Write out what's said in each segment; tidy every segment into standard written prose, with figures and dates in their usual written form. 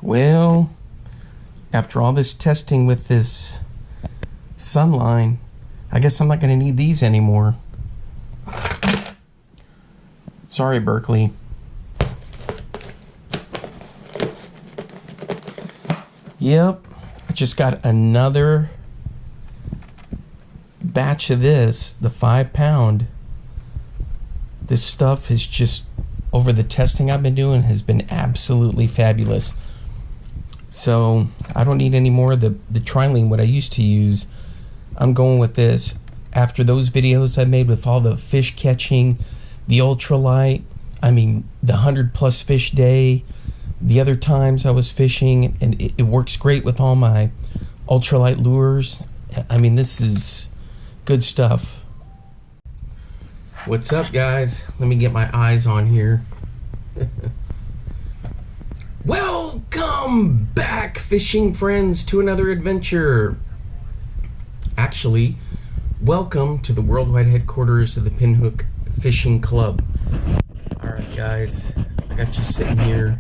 Well, after all this testing with this Sunline, I guess I'm not going to need these anymore. Sorry, Berkley. Yep, I just got another batch of this, the 5-pound. This stuff is just, over the testing I've been doing, has been absolutely fabulous. So I don't need any more of the trilene, what I used to use. I'm going with this. After those videos I made with all the fish catching, the ultralight, I mean the 100+ fish day, the other times I was fishing, and it works great with all my ultralight lures. I mean, this is good stuff. What's up, guys? Let me get my eyes on here. Welcome back, fishing friends, to another adventure. Actually, welcome to the worldwide headquarters of the Pinhook Fishing Club. Alright, guys, I got you sitting here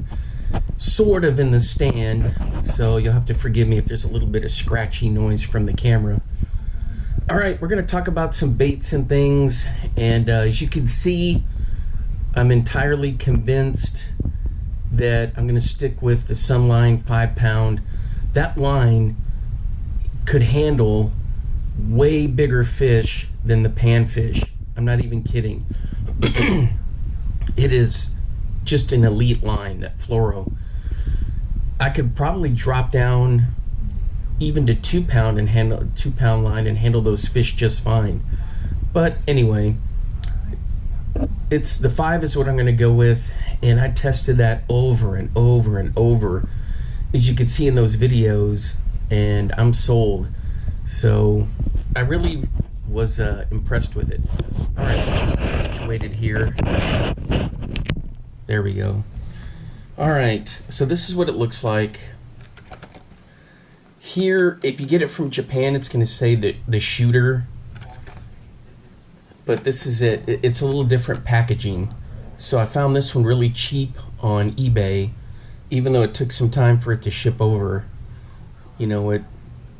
sort of in the stand, so you'll have to forgive me if there's a little bit of scratchy noise from the camera. Alright, we're going to talk about some baits and things, and as you can see, I'm entirely convinced that I'm going to stick with the Sunline 5-pound. That line could handle way bigger fish than the panfish. I'm not even kidding. It is just an elite line, that fluoro. I could probably drop down even to 2-pound and handle 2-pound line and handle those fish just fine. But anyway, it's the 5 is what I'm going to go with, and I tested that over and over and over, as you can see in those videos, and I'm sold. So I really was impressed with it. All right, situated here. There we go. All right, so this is what it looks like. Here, if you get it from Japan, it's going to say the shooter. But this is it. It's a little different packaging. So I found this one really cheap on eBay, even though it took some time for it to ship over. You know,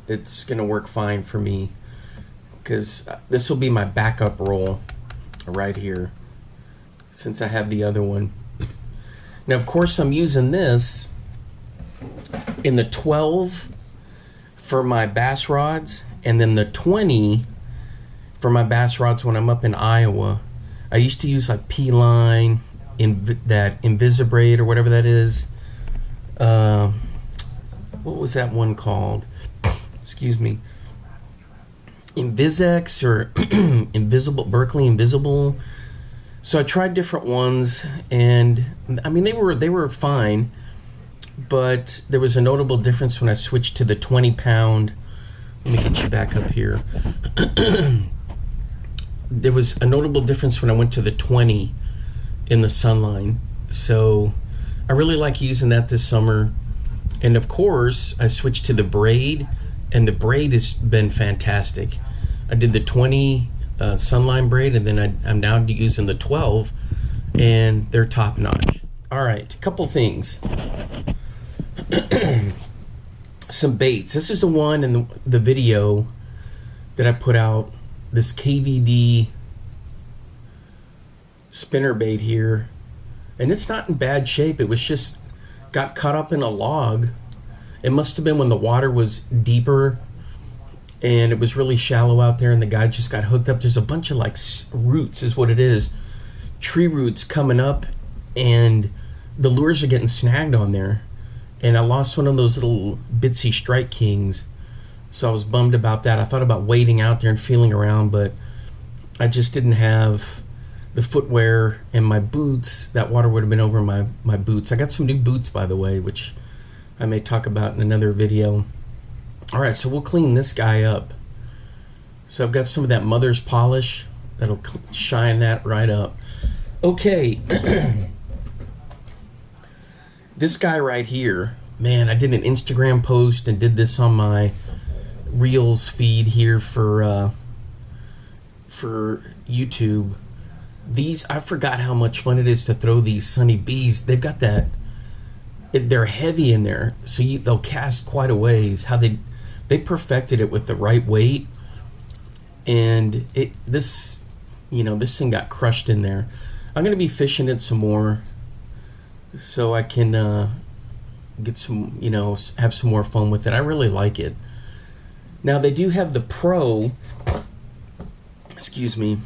it's going to work fine for me, because this will be my backup roll right here, since I have the other one. Now, of course, I'm using this in the 12 for my bass rods, and then the 20 for my bass rods when I'm up in Iowa. I used to use like P-line, that Invisibraid or whatever that is. What was that one called? Excuse me. Invisex or Invisible, Berkley Invisible. So I tried different ones, and I mean they were fine, but there was a notable difference when I switched to the 20-pound. Let me get you back up here. There was a notable difference when I went to the 20 in the Sunline. So I really like using that this summer. And of course, I switched to the braid, and the braid has been fantastic. I did the 20 Sunline braid, and then I'm now using the 12, and they're top notch. All right, a couple things. Some baits. This is the one in the video that I put out, this KVD spinner bait here, and it's not in bad shape. It was just got caught up in a log. It must have been when the water was deeper and it was really shallow out there, and the guy just got hooked up. There's a bunch of like roots is what it is, tree roots coming up, and the lures are getting snagged on there. And I lost one of those little bitsy Strike Kings, so I was bummed about that. I thought about wading out there and feeling around, but I just didn't have the footwear and my boots. That water would have been over my boots. I got some new boots, by the way, which I may talk about in another video. All right, so we'll clean this guy up. So I've got some of that mother's polish that'll shine that right up. Okay. This guy right here, man, I did an Instagram post and did this on my Reels feed here for YouTube. These, I forgot how much fun it is to throw these Sunny Bees. They've got that they're heavy in there, so they'll cast quite a ways. How they perfected it with the right weight, and this thing got crushed in there. I'm gonna be fishing it some more, so I can get some, have some more fun with it. I really like it. Now they do have the Pro, excuse me,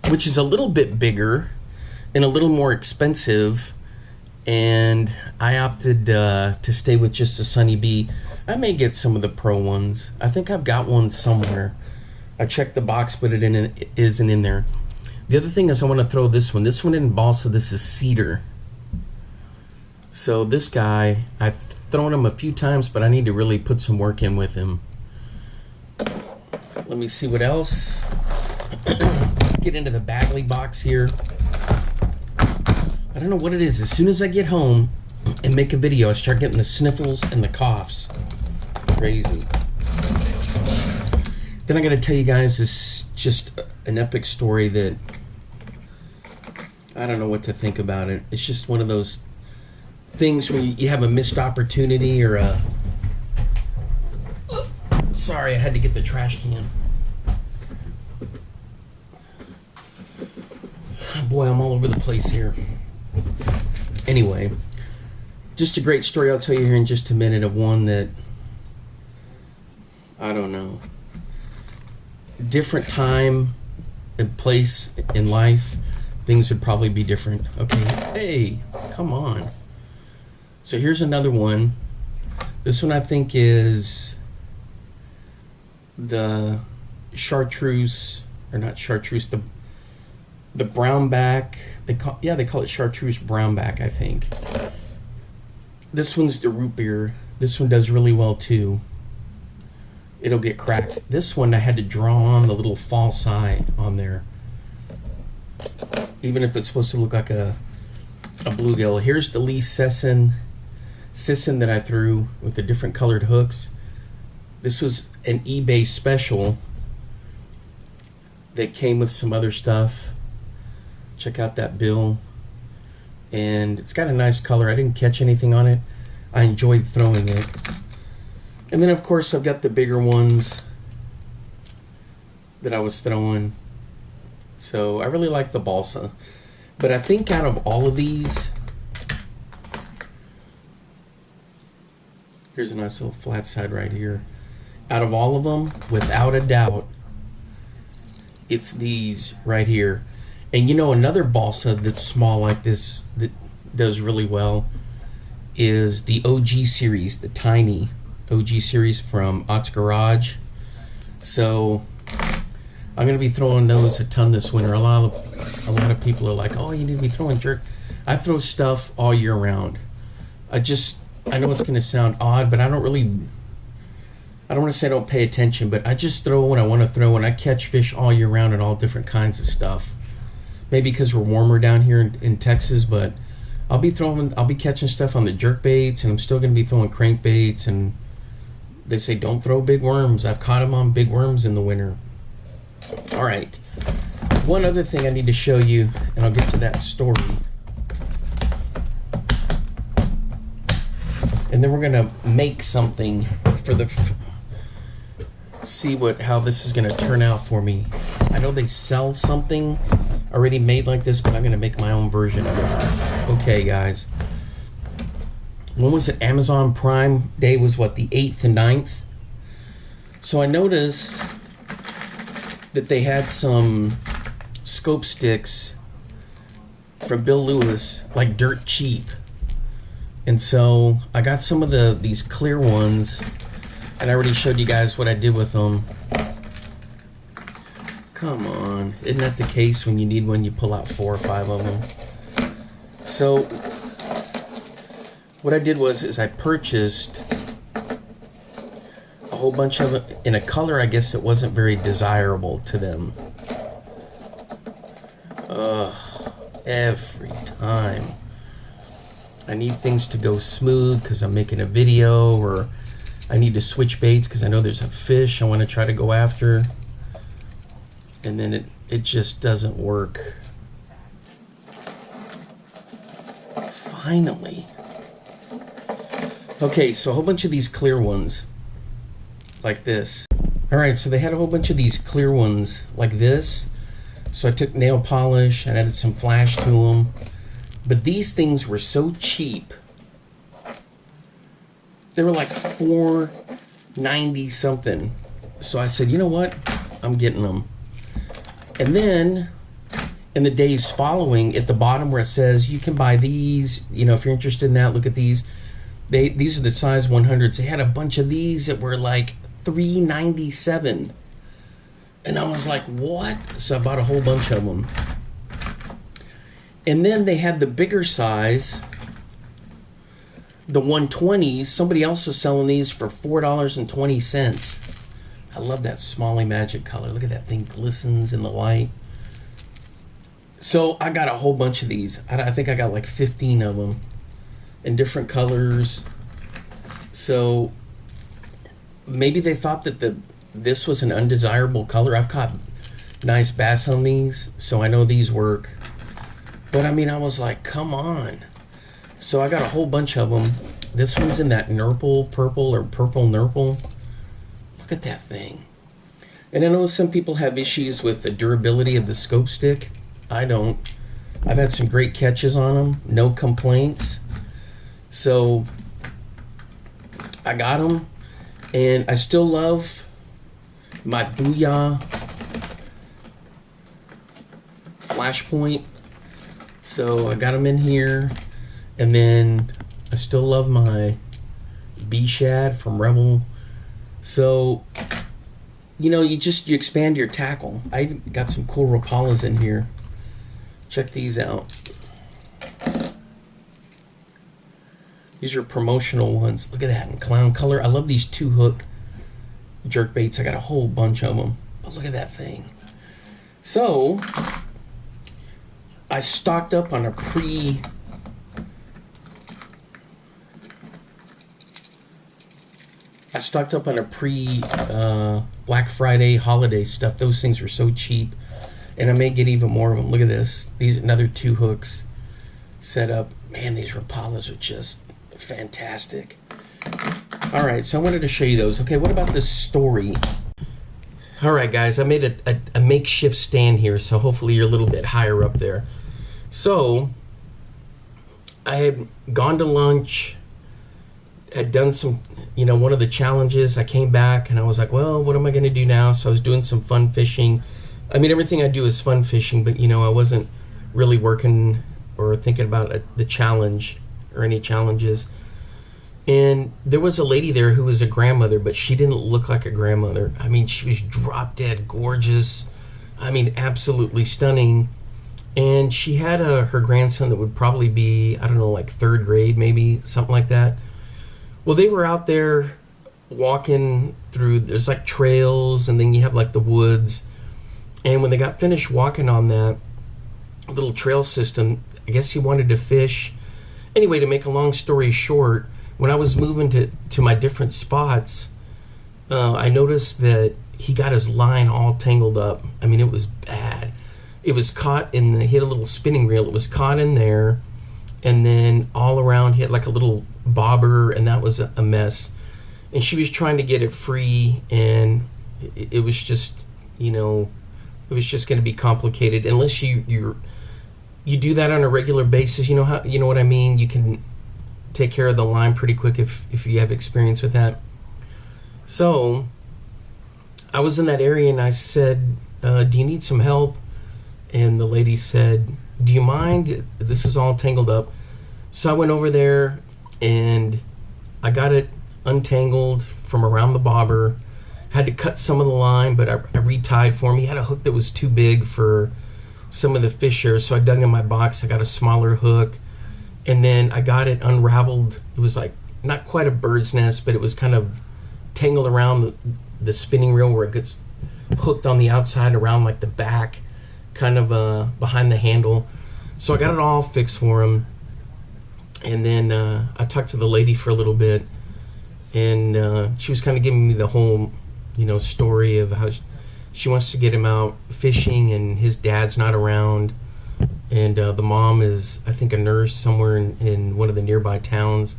which is a little bit bigger and a little more expensive, and I opted to stay with just the Sunny Bee. I may get some of the Pro ones. I think I've got one somewhere. I checked the box, but it isn't in there. The other thing is I want to throw this one. This one in balsa, this is cedar. So this guy, I've thrown him a few times, but I need to really put some work in with him. Let me see what else. Let's get into the Berkley box here. I don't know what it is. As soon as I get home and make a video, I start getting the sniffles and the coughs. Crazy. Then I got to tell you guys this just an epic story that I don't know what to think about it. It's just one of those things where you have a missed opportunity or a... Sorry, I had to get the trash can. Boy, I'm all over the place here. Anyway, just a great story I'll tell you here in just a minute of one that, I don't know, different time and place in life, things would probably be different. Okay, hey, come on. So here's another one. This one I think is the chartreuse, or not chartreuse, the brownback. They call it chartreuse brownback, I think. This one's the root beer. This one does really well too. It'll get cracked. This one I had to draw on the little false eye on there, even if it's supposed to look like a bluegill. Here's the Lee Sisson that I threw with the different colored hooks. This was an eBay special that came with some other stuff. Check out that bill, and it's got a nice color. I didn't catch anything on it. I enjoyed throwing it. And then of course I've got the bigger ones that I was throwing. So I really like the balsa, but I think out of all of these, here's a nice little flat side right here. Out of all of them, without a doubt, it's these right here. And another balsa that's small like this that does really well is the OG series, the tiny OG series from Ott's Garage. So I'm going to be throwing those a ton this winter. A lot of people are like, oh, you need to be throwing jerk. I throw stuff all year round. I know it's going to sound odd, but I don't want to say I don't pay attention, but I just throw when I want to throw, and I catch fish all year round and all different kinds of stuff. Maybe because we're warmer down here in Texas, but I'll be catching stuff on the jerk baits, and I'm still going to be throwing crankbaits. And they say don't throw big worms. I've caught them on big worms in the winter. All right, one other thing I need to show you, and I'll get to that story, and then we're going to make something for see how this is going to turn out for me. I know they sell something already made like this, but I'm going to make my own version of it. Okay, guys. When was it? Amazon Prime Day was what, the 8th and 9th? So I noticed that they had some scope sticks from Bill Lewis, like dirt cheap. And so I got some of these clear ones, and I already showed you guys what I did with them. Come on, isn't that the case? When you need one, you pull out 4 or 5 of them. So what I did is I purchased a whole bunch of it in a color I guess that wasn't very desirable to them. Every time I need things to go smooth because I'm making a video, or I need to switch baits because I know there's a fish I want to try to go after, and then it just doesn't work. Finally, Okay, so a whole bunch of these clear ones, like this. Alright, so they had a whole bunch of these clear ones, like this. So I took nail polish and added some flash to them. But these things were so cheap. They were like $4.90 something. So I said, you know what? I'm getting them. And then in the days following, at the bottom where it says you can buy these, you know, if you're interested in that, look at these. These are the size 100s. They had a bunch of these that were like $3.97. And I was like, what? So I bought a whole bunch of them. And then they had the bigger size, the 120s. Somebody else was selling these for $4.20. I love that Smalley Magic color. Look at that thing, glistens in the light. So I got a whole bunch of these. I think I got like 15 of them in different colors. So maybe they thought that this was an undesirable color. I've caught nice bass on these, so I know these work. But I mean, I was like, come on. So I got a whole bunch of them. This one's in that nurple purple or purple nurple. Look at that thing. And I know some people have issues with the durability of the scope stick. I don't. I've had some great catches on them. No complaints. So I got them. And I still love my Booyah Flashpoint. So I got them in here. And then I still love my B-Shad from Rebel. So, you know, you expand your tackle. I got some cool Rapalas in here. Check these out. These are promotional ones. Look at that in clown color. I love these 2-hook jerk baits. I got a whole bunch of them. But look at that thing. So I stocked up on a Black Friday holiday stuff. Those things were so cheap, and I may get even more of them. Look at this. These another 2 hooks set up. Man, these Rapalas are just fantastic. All right, so I wanted to show you those. Okay, what about this story? All right, guys, I made a makeshift stand here, so hopefully you're a little bit higher up there. So I had gone to lunch, had done some, you know, one of the challenges. I came back and I was like, well, what am I going to do now? So I was doing some fun fishing. I mean, everything I do is fun fishing, but, you know, I wasn't really working or thinking about the challenge or any challenges. And there was a lady there who was a grandmother, but she didn't look like a grandmother. I mean, she was drop dead gorgeous. I mean, absolutely stunning. And she had her grandson that would probably be, I don't know, like 3rd grade, maybe, something like that. Well, they were out there walking through, there's like trails, and then you have like the woods. And when they got finished walking on that little trail system, I guess he wanted to fish. Anyway, to make a long story short, when I was moving to my different spots, I noticed that he got his line all tangled up. I mean, it was bad. It was caught he had a little spinning reel. It was caught in there, and then all around he had like a little bobber, and that was a mess. And she was trying to get it free, and it was just, you know, it was just going to be complicated unless you do that on a regular basis. You know what I mean? You can take care of the line pretty quick if you have experience with that. So I was in that area and I said, do you need some help? And the lady said, do you mind? This is all tangled up. So I went over there and I got it untangled from around the bobber. Had to cut some of the line, but I retied for him. He had a hook that was too big for some of the fishers, so I dug in my box. I got a smaller hook, and then I got it unraveled. It was like not quite a bird's nest, but it was kind of tangled around the spinning reel where it gets hooked on the outside around like the back, kind of behind the handle. So I got it all fixed for him, and then I talked to the lady for a little bit, and she was kind of giving me the whole, you know, story of how she wants to get him out fishing, and his dad's not around, and the mom is, I think, a nurse somewhere in one of the nearby towns.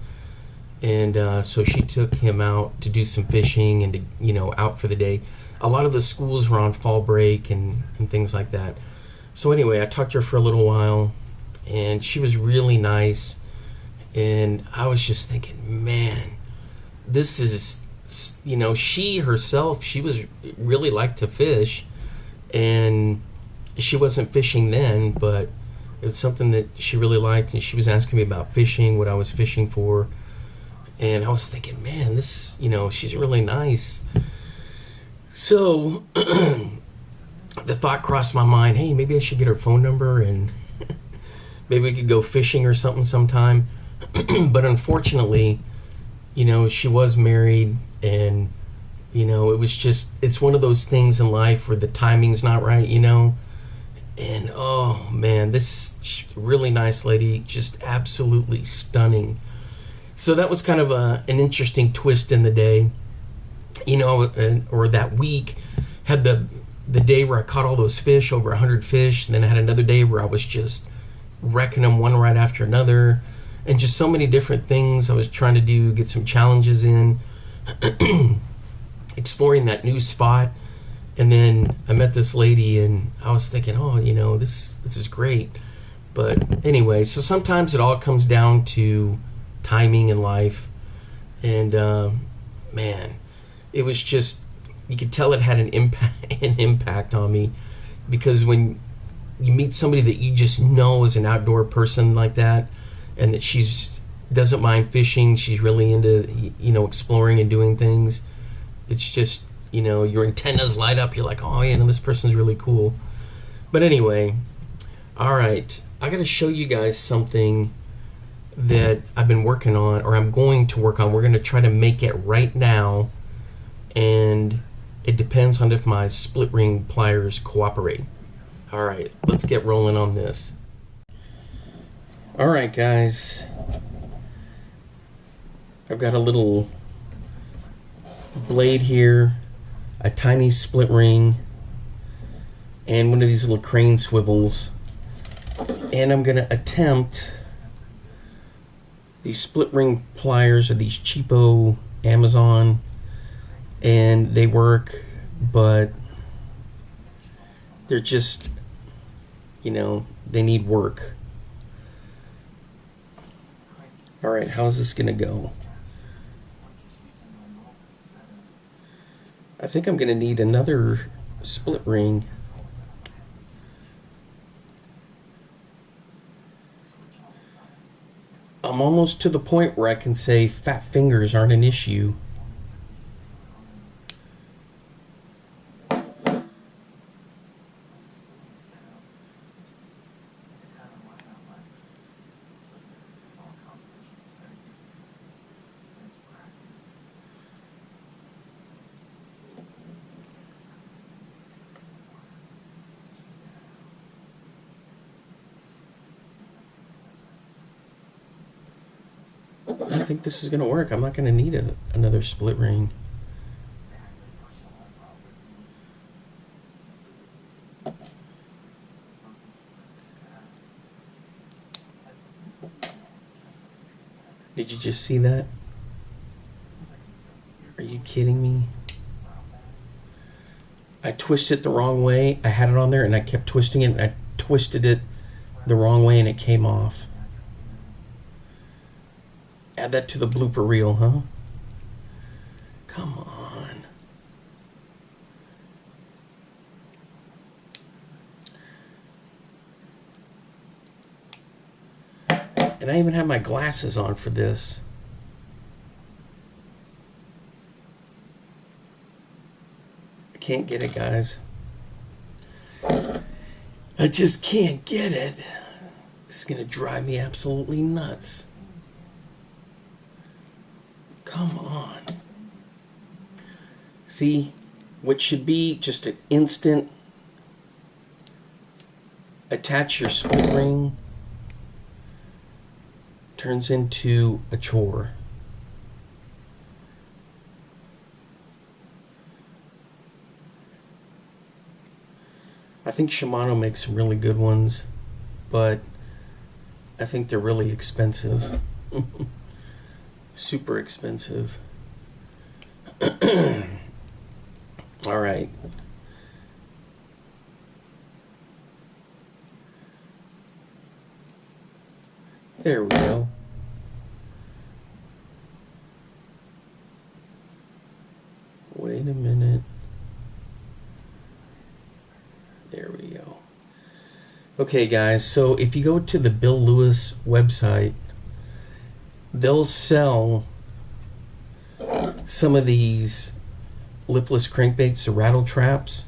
And so she took him out to do some fishing and to, out for the day. A lot of the schools were on fall break and things like that. So anyway, I talked to her for a little while, and she was really nice. And I was just thinking, man, this is, she herself, she was really liked to fish, and she wasn't fishing then, but it was something that she really liked, and she was asking me about fishing, what I was fishing for. And I was thinking, man, this, she's really nice. So the thought crossed my mind, hey, maybe I should get her phone number and maybe we could go fishing or something sometime. But unfortunately, she was married, and, it was just, it's one of those things in life where the timing's not right, And, oh, man, this really nice lady, just absolutely stunning. So that was kind of an interesting twist in the day, or that week. Had the day where I caught all those fish, over 100 fish, and then I had another day where I was just wrecking them one right after another, and just so many different things I was trying to do, get some challenges in, exploring that new spot. And then I met this lady, and I was thinking, oh, this is great. But anyway, so sometimes it all comes down to timing in life. And man, it was just, you could tell it had an impact on me, because when you meet somebody that you just know is an outdoor person like that, and that she's doesn't mind fishing, she's really into exploring and doing things, it's just, your antennas light up. You're like, oh yeah, this person's really cool. But anyway, all right, I gotta show you guys something that I've been working on, or I'm going to work on. We're going to try to make it right now, and it depends on if my split ring pliers cooperate. All right, let's get rolling on this. All right, guys, I've got a little blade here, a tiny split ring, and one of these little crane swivels, and I'm going to attempt these split ring pliers. Are these cheapo Amazon, and they work, but they're just, they need work. All right, how's this gonna go? I think I'm gonna need another split ring. I'm almost to the point where I can say fat fingers aren't an issue. I think this is going to work. I'm not going to need another split ring. Did you just see that? Are you kidding me? I twisted it the wrong way. I had it on there and I kept twisting it, and I twisted it the wrong way and it came off. Add that to the blooper reel, huh? Come on. And I even have my glasses on for this. I can't get it, guys. I just can't get it. This is going to drive me absolutely nuts. Come on. See, what should be just an instant attach your split ring turns into a chore. I think Shimano makes some really good ones, but I think they're really expensive. Super expensive. All right. There we go. Wait a minute. There we go. Okay, guys, so if you go to the Bill Lewis website, they'll sell some of these lipless crankbaits, the rattle traps,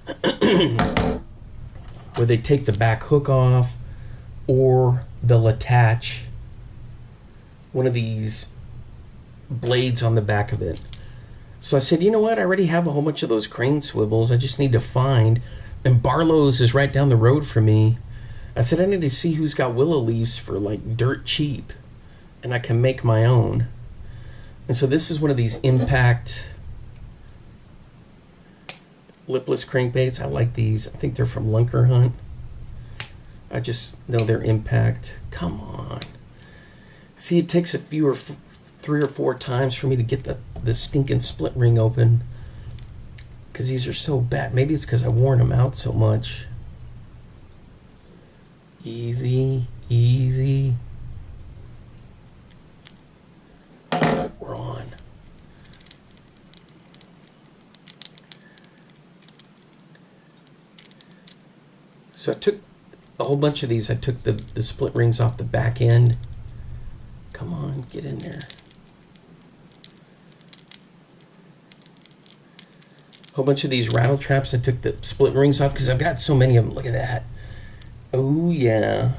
where they take the back hook off, or they'll attach one of these blades on the back of it. So I said, you know what, I already have a whole bunch of those crane swivels. I just need to find, and Barlow's is right down the road for me. I said, I need to see who's got willow leaves for like dirt cheap, and I can make my own. And so this is one of these impact lipless crankbaits. I like these. I think they're from Lunker Hunt. I just know they're impact. Come on. See, it takes a few or 3 or 4 times for me to get the stinking split ring open, because these are so bad. Maybe it's because I worn them out so much. Easy, easy. We're on. So I took a whole bunch of these. I took the split rings off the back end. Come on, get in there. A whole bunch of these rattle traps. I took the split rings off because I've got so many of them. Look at that. Oh, yeah.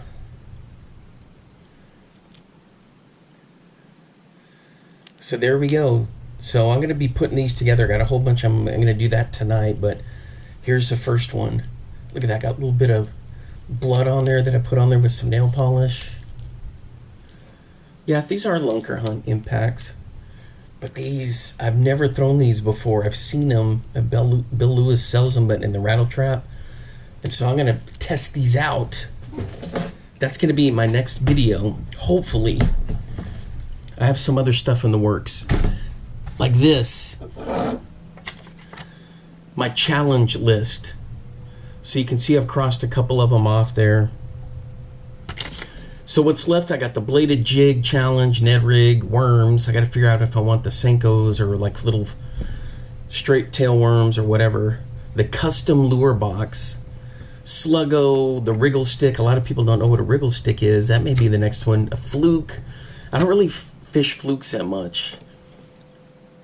So there we go. So I'm going to be putting these together. I got a whole bunch of them. I'm going to do that tonight, but here's the first one. Look at that. Got a little bit of blood on there that I put on there with some nail polish. Yeah, these are Lunker Hunt impacts, but these, I've never thrown these before. I've seen them. Bill Lewis sells them, but in the rattle trap. And so I'm going to test these out. That's going to be my next video, hopefully. I have some other stuff in the works, like this, my challenge list. So you can see I've crossed a couple of them off there. So what's left, I got the bladed jig challenge, Ned rig, worms. I got to figure out if I want the Senkos or like little straight tail worms or whatever. The custom lure box, Sluggo, the wriggle stick. A lot of people don't know what a wriggle stick is. That may be the next one. A fluke. I don't really fish flukes that much.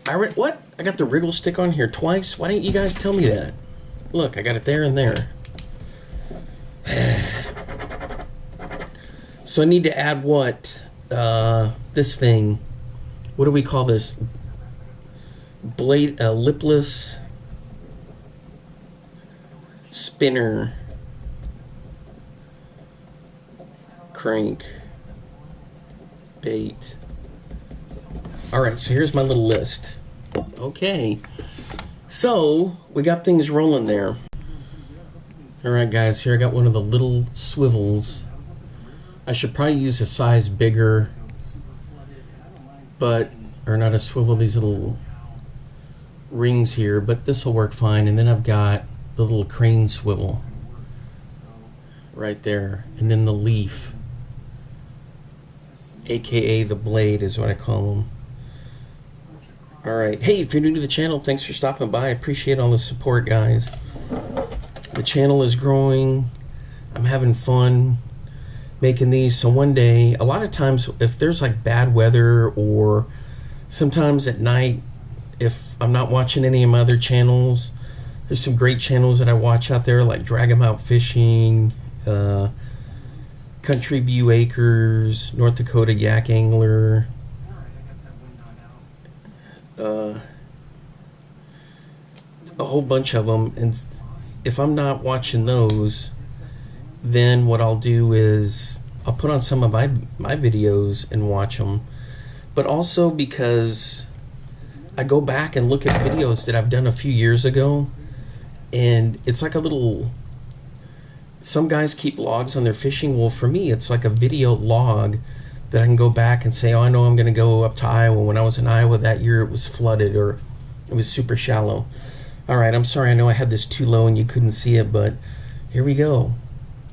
What? I got the wriggle stick on here twice? Why didn't you guys tell me that? Look, I got it there and there. So I need to add what? This thing. What do we call this? Lipless spinner crank bait. Alright, so here's my little list. Okay. So, we got things rolling there. Alright guys, here I got one of the little swivels. I should probably use a size bigger, but, or not a swivel, these little rings here, but this will work fine. And then I've got the little crane swivel right there, and then the leaf, aka the blade is what I call them. Alright, hey, if you're new to the channel, thanks for stopping by. I appreciate all the support, guys. The channel is growing. I'm having fun making these. So one day, a lot of times if there's like bad weather, or sometimes at night if I'm not watching any of my other channels, there's some great channels that I watch out there, like Drag 'em Out Fishing, Country View Acres, North Dakota Yak Angler, a whole bunch of them. And if I'm not watching those, then what I'll do is I'll put on some of my videos and watch them. But also because I go back and look at videos that I've done a few years ago, and it's like a little, some guys keep logs on their fishing. Well, for me, it's like a video log that I can go back and say, oh, I know I'm going to go up to Iowa. When I was in Iowa that year, it was flooded or it was super shallow. All right, I'm sorry. I know I had this too low and you couldn't see it, but here we go.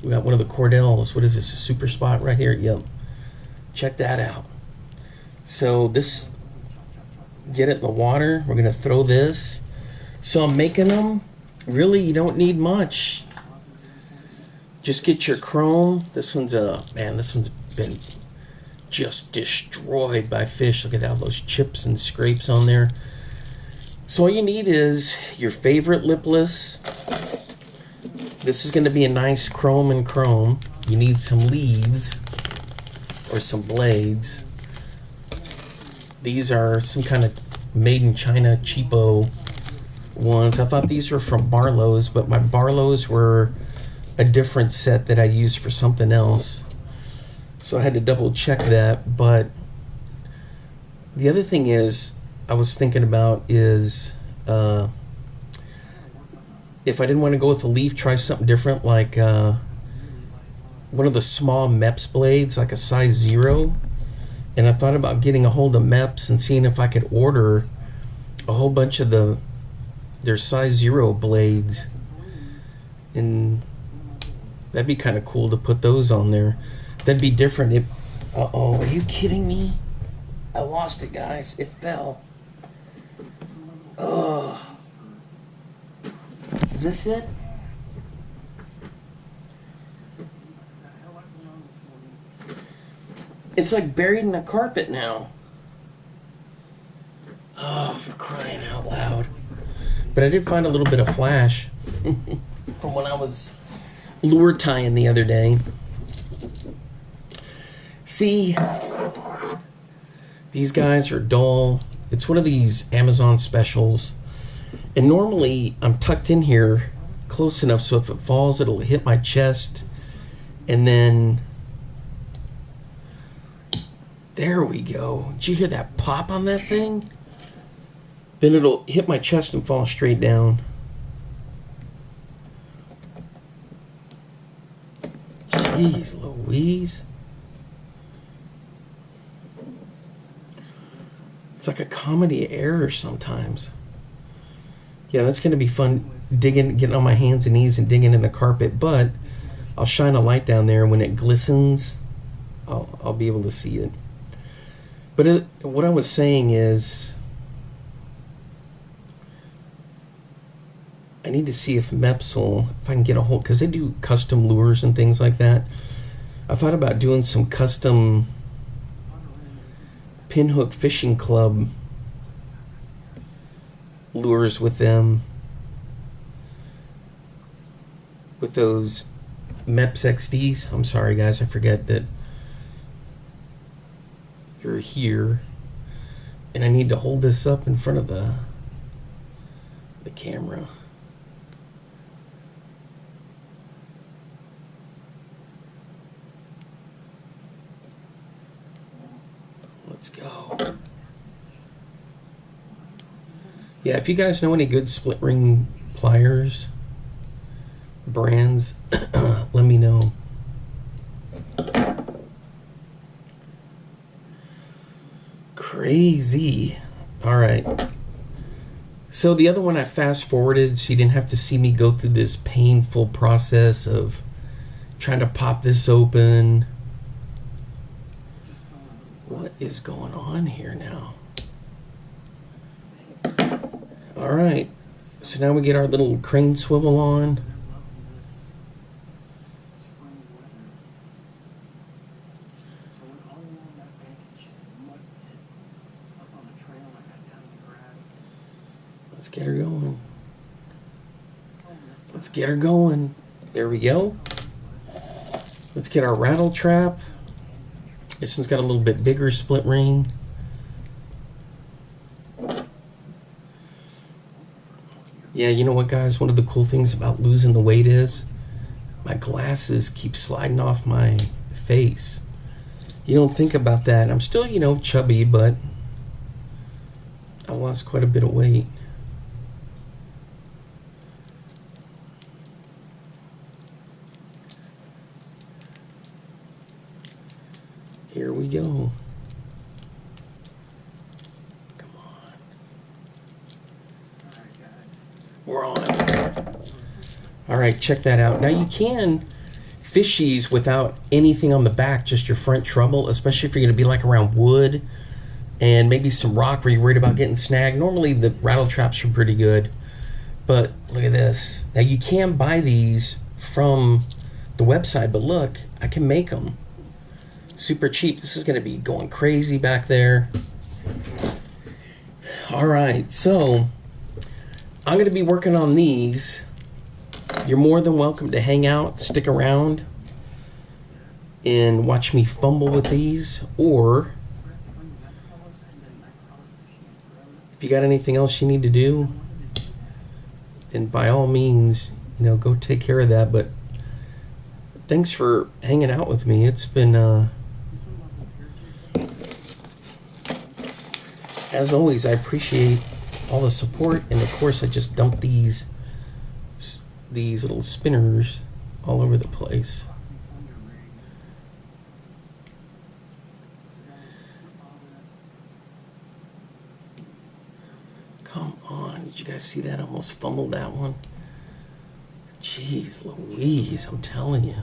We got one of the Cordells. What is this, a super spot right here? Yep. Check that out. So this, get it in the water. We're going to throw this. So I'm making them. Really, you don't need much. Just get your chrome. This one's man, this one's been just destroyed by fish. Look at that, those chips and scrapes on there. So all you need is your favorite lipless. This is going to be a nice chrome and chrome. You need some leads or some blades. These are some kind of made in China cheapo ones. I thought these were from Barlow's, but my Barlow's were a different set that I used for something else. So I had to double check that. But the other thing is, I was thinking about is if I didn't want to go with the leaf, try something different, like one of the small MEPS blades, like a size 0. And I thought about getting a hold of MEPS and seeing if I could order a whole bunch of their size 0 blades, and that'd be kind of cool to put those on there. That'd be different. Uh-oh, are you kidding me? I lost it, guys. It fell. Oh. Is this it? It's like buried in the carpet now. Oh, for crying out loud. But I did find a little bit of flash from when I was lure tying the other day. See, these guys are dull. It's one of these Amazon specials. And normally I'm tucked in here close enough so if it falls, it'll hit my chest. And then, there we go. Did you hear that pop on that thing? Then it'll hit my chest and fall straight down. Jeez Louise. It's like a comedy of errors sometimes. Yeah, that's going to be fun, getting on my hands and knees and digging in the carpet, but I'll shine a light down there, and when it glistens, I'll be able to see it. But what I was saying is, I need to see if MEPS will, if I can get a hold, because they do custom lures and things like that. I thought about doing some custom Pinhook Fishing Club lures with them, with those MEPS XDs. I'm sorry guys, I forget that you're here and I need to hold this up in front of the camera. Let's go. Yeah, if you guys know any good split ring pliers, brands, let me know. Crazy. All right. So the other one I fast forwarded so you didn't have to see me go through this painful process of trying to pop this open. What is going on here now? All right, so now we get our little crane swivel on. Let's get her going. Let's get her going. There we go. Let's get our rattle trap. This one's got a little bit bigger split ring. Yeah, you know what guys, one of the cool things about losing the weight is my glasses keep sliding off my face. You don't think about that. I'm still, you know, chubby, but I lost quite a bit of weight. Here we go. Come on. We're on it. Alright, check that out. Now you can fish these without anything on the back, just your front treble, especially if you're going to be like around wood and maybe some rock where you're worried about getting snagged. Normally the rattle traps are pretty good, but look at this. Now you can buy these from the website, but look, I can make them super cheap. This is going to be going crazy back there. Alright, so I'm going to be working on these. You're more than welcome to hang out, stick around, and watch me fumble with these. Or if you got anything else you need to do, then by all means, you know, go take care of that. But thanks for hanging out with me. It's been, as always, I appreciate all the support. And of course, I just dumped these little spinners all over the place. Come on, did you guys see that? I almost fumbled that one. Jeez Louise, I'm telling you.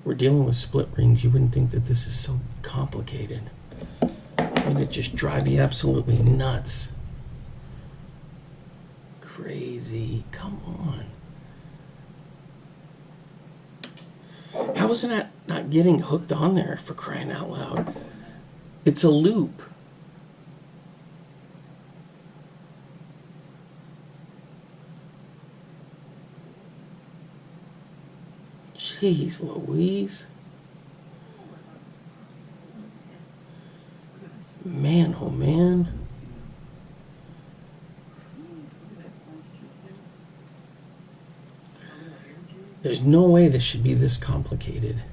We're dealing with split rings. You wouldn't think that this is so complicated. I mean, it just drive you absolutely nuts. Crazy. Come on. How is it not getting hooked on there, for crying out loud? It's a loop. Jeez Louise. Man, oh man. There's no way this should be this complicated.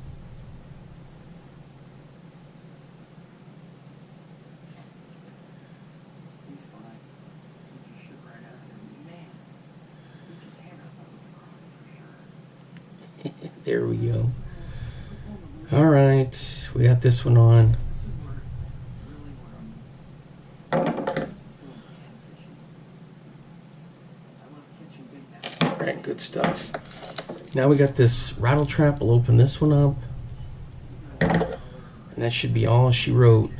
There we go. All right, we got this one on. All right, good stuff. Now we got this rattle trap. We'll open this one up. And that should be all she wrote.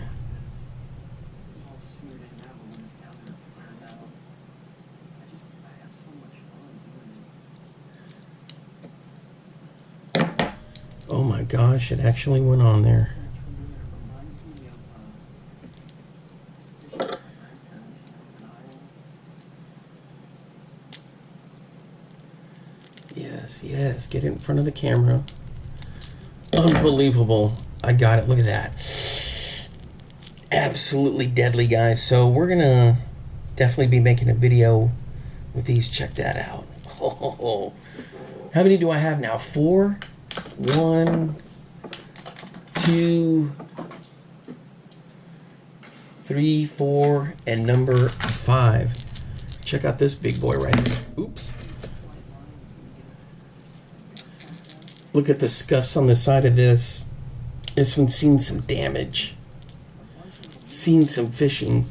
Oh my gosh, it actually went on there. Yes, get it in front of the camera. Unbelievable. I got it. Look at that. Absolutely deadly, guys. So we're going to definitely be making a video with these. Check that out. Oh, how many do I have now? 4? 1, 2, 3, 4, and number 5. Check out this big boy right here. Oops. Look at the scuffs on the side of this. This one's seen some damage. Seen some fishing.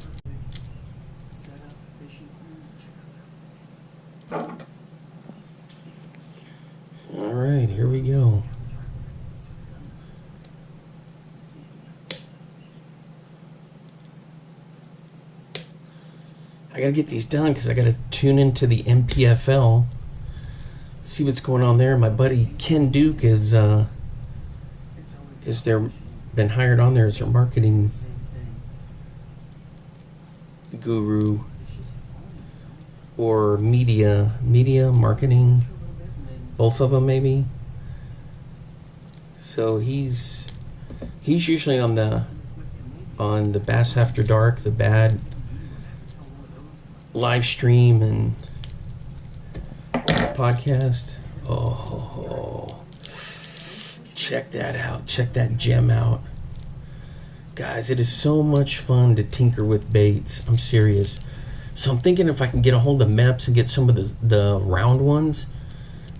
Alright, here we go. I gotta get these done because I gotta tune into the MPFL. See what's going on there. My buddy Ken Duke is there been hired on there as their marketing guru or media marketing, both of them maybe. So he's usually on the Bass After Dark, the bad live stream and podcast. Oh, check that out. Check that gem out. Guys, it is so much fun to tinker with baits. I'm serious. So I'm thinking if I can get a hold of MEPS and get some of the round ones,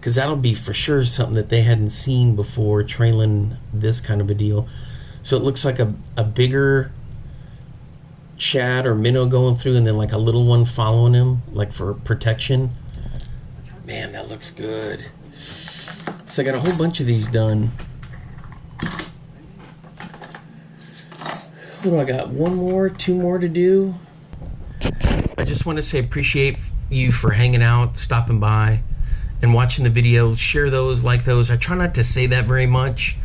because that'll be for sure something that they hadn't seen before, trailing this kind of a deal. So it looks like a bigger shad or minnow going through, and then like a little one following him, like for protection. Man, that looks good. So I got a whole bunch of these done. What do I got? One more, two more to do. I just want to say appreciate you for hanging out, stopping by, and watching the video. Share those, like those. I try not to say that very much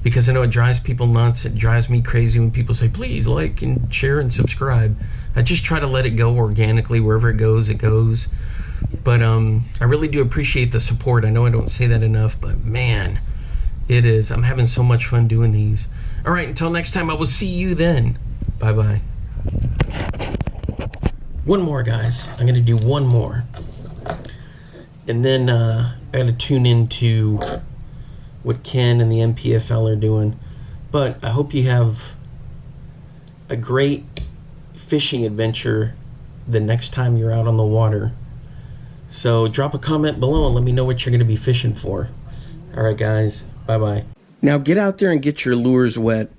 because I know it drives people nuts. It drives me crazy when people say, please like and share and subscribe. I just try to let it go organically. Wherever it goes, it goes. But I really do appreciate the support. I know I don't say that enough, but man, it is. I'm having so much fun doing these. All right, until next time, I will see you then. Bye-bye. One more, guys. I'm going to do one more. And then I got to tune into what Ken and the MPFL are doing. But I hope you have a great fishing adventure the next time you're out on the water. So drop a comment below and let me know what you're going to be fishing for. All right, guys. Bye-bye. Now get out there and get your lures wet.